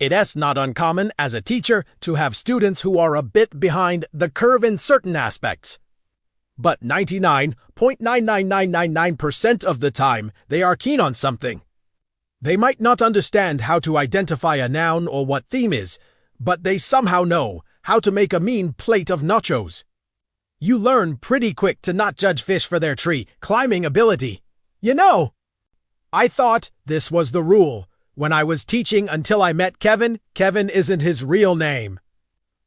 It is not uncommon as a teacher to have students who are a bit behind the curve in certain aspects. But 99.99999% of the time, they are keen on something. They might not understand how to identify a noun or what theme is, but they somehow know how to make a mean plate of nachos. You learn pretty quick to not judge fish for their tree climbing ability. You know, I thought this was the rule when I was teaching until I met Kevin. Kevin isn't his real name.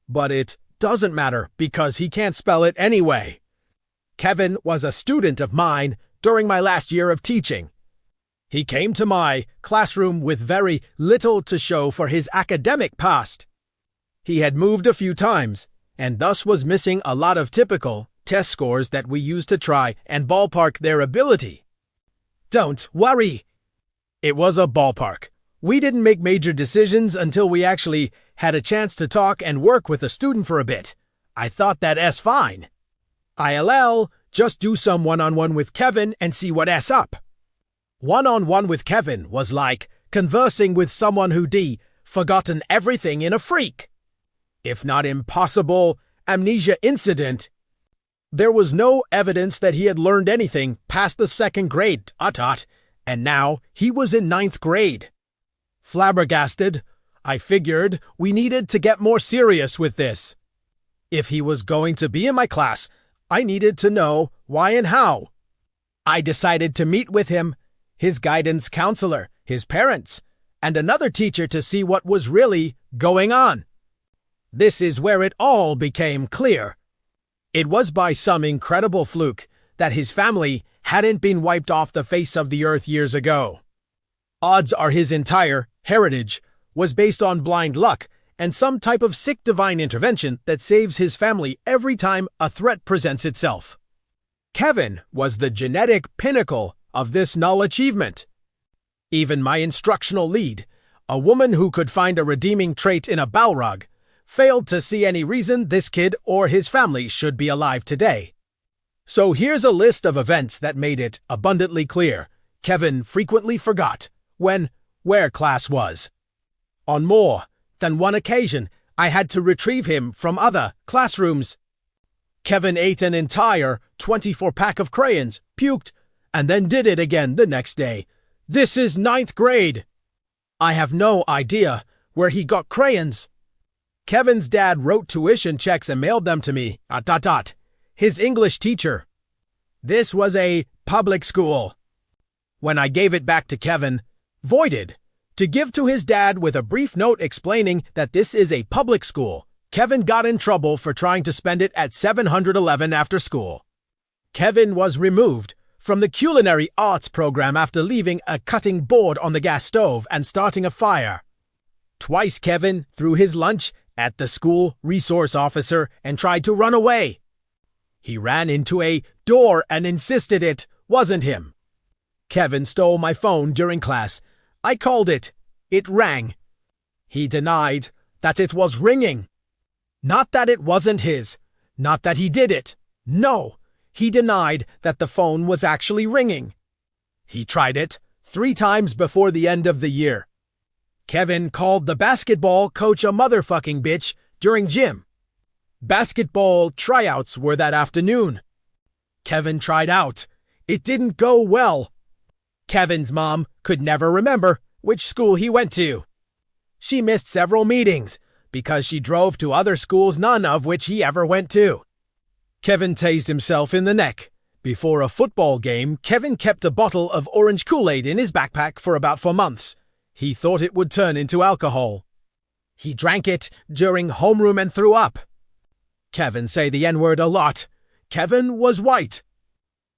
But it doesn't matter because he can't spell it anyway. Kevin was a student of mine during my last year of teaching. He came to my classroom with very little to show for his academic past. He had moved a few times, and thus was missing a lot of typical test scores that we use to try and ballpark their ability. Don't worry. It was a ballpark. We didn't make major decisions until we actually had a chance to talk and work with a student for a bit. I thought that's fine. ILL, just do some one-on-one with Kevin and see what up. One-on-one with Kevin was like conversing with someone who'd forgotten everything in a freak, if not impossible, amnesia incident. There was no evidence that he had learned anything past the 2nd grade, and now he was in 9th grade. Flabbergasted, I figured we needed to get more serious with this. If he was going to be in my class, I needed to know why and how. I decided to meet with him, his guidance counselor, his parents, and another teacher to see what was really going on. This is where it all became clear. It was by some incredible fluke that his family hadn't been wiped off the face of the earth years ago. Odds are his entire heritage was based on blind luck and some type of sick divine intervention that saves his family every time a threat presents itself. Kevin was the genetic pinnacle of this null achievement. Even my instructional lead, a woman who could find a redeeming trait in a Balrog, failed to see any reason this kid or his family should be alive today. So here's a list of events that made it abundantly clear Kevin frequently forgot where class was. On more than one occasion, I had to retrieve him from other classrooms. Kevin ate an entire 24-pack of crayons, puked, and then did it again the next day. This is 9th grade. I have no idea where he got crayons. Kevin's dad wrote tuition checks and mailed them to me. His English teacher. This was a public school. When I gave it back to Kevin, voided, to give to his dad with a brief note explaining that this is a public school, Kevin got in trouble for trying to spend it at 711 after school. Kevin was removed from the culinary arts program after leaving a cutting board on the gas stove and starting a fire. Twice Kevin threw his lunch at the school resource officer and tried to run away. He ran into a door and insisted it wasn't him. Kevin stole my phone during class. I called it. It rang. He denied that it was ringing. Not that it wasn't his. Not that he did it. No, he denied that the phone was actually ringing. He tried it 3 times before the end of the year. Kevin called the basketball coach a motherfucking bitch during gym. Basketball tryouts were that afternoon. Kevin tried out. It didn't go well. Kevin's mom could never remember which school he went to. She missed several meetings because she drove to other schools, none of which he ever went to. Kevin tased himself in the neck. Before a football game, Kevin kept a bottle of orange Kool-Aid in his backpack for about 4 months. He thought it would turn into alcohol. He drank it during homeroom and threw up. Kevin say the N-word a lot. Kevin was white.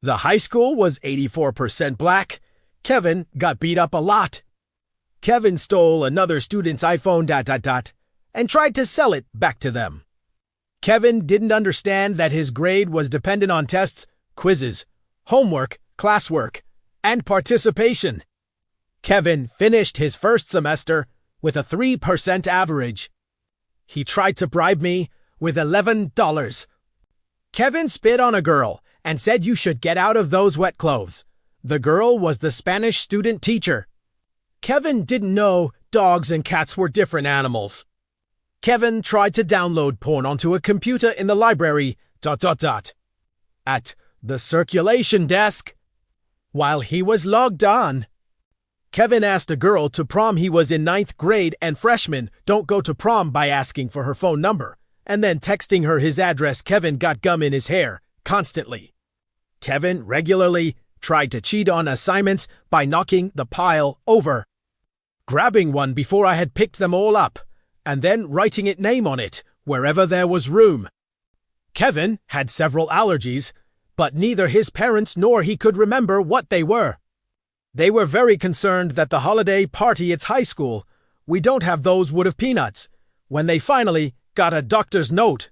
The high school was 84% black. Kevin got beat up a lot. Kevin stole another student's iPhone and tried to sell it back to them. Kevin didn't understand that his grade was dependent on tests, quizzes, homework, classwork, and participation. Kevin finished his first semester with a 3% average. He tried to bribe me with $11. Kevin spit on a girl and said you should get out of those wet clothes. The girl was the Spanish student teacher. Kevin didn't know Dogs and cats were different animals. Kevin tried to download porn onto a computer in the library, at the circulation desk. While he was logged on, Kevin asked a girl to prom he was in 9th grade, and freshmen don't go to prom by asking for her phone number and then texting her his address. Kevin got gum in his hair constantly. Kevin regularly tried to cheat on assignments by knocking the pile over, grabbing one before I had picked them all up, and then writing its name on it wherever there was room. Kevin had several allergies, but neither his parents nor he could remember what they were. They were very concerned that the holiday party at high school, we don't have those wood of peanuts, when they finally got a doctor's note.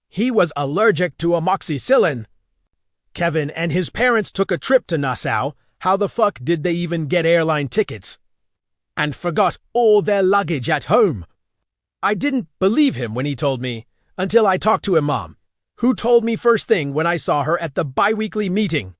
He was allergic to amoxicillin. Kevin and his parents took a trip to Nassau. How the fuck did they even get airline tickets? And forgot all their luggage at home. I didn't believe him when he told me, until I talked to his mom, who told me first thing when I saw her at the bi-weekly meeting.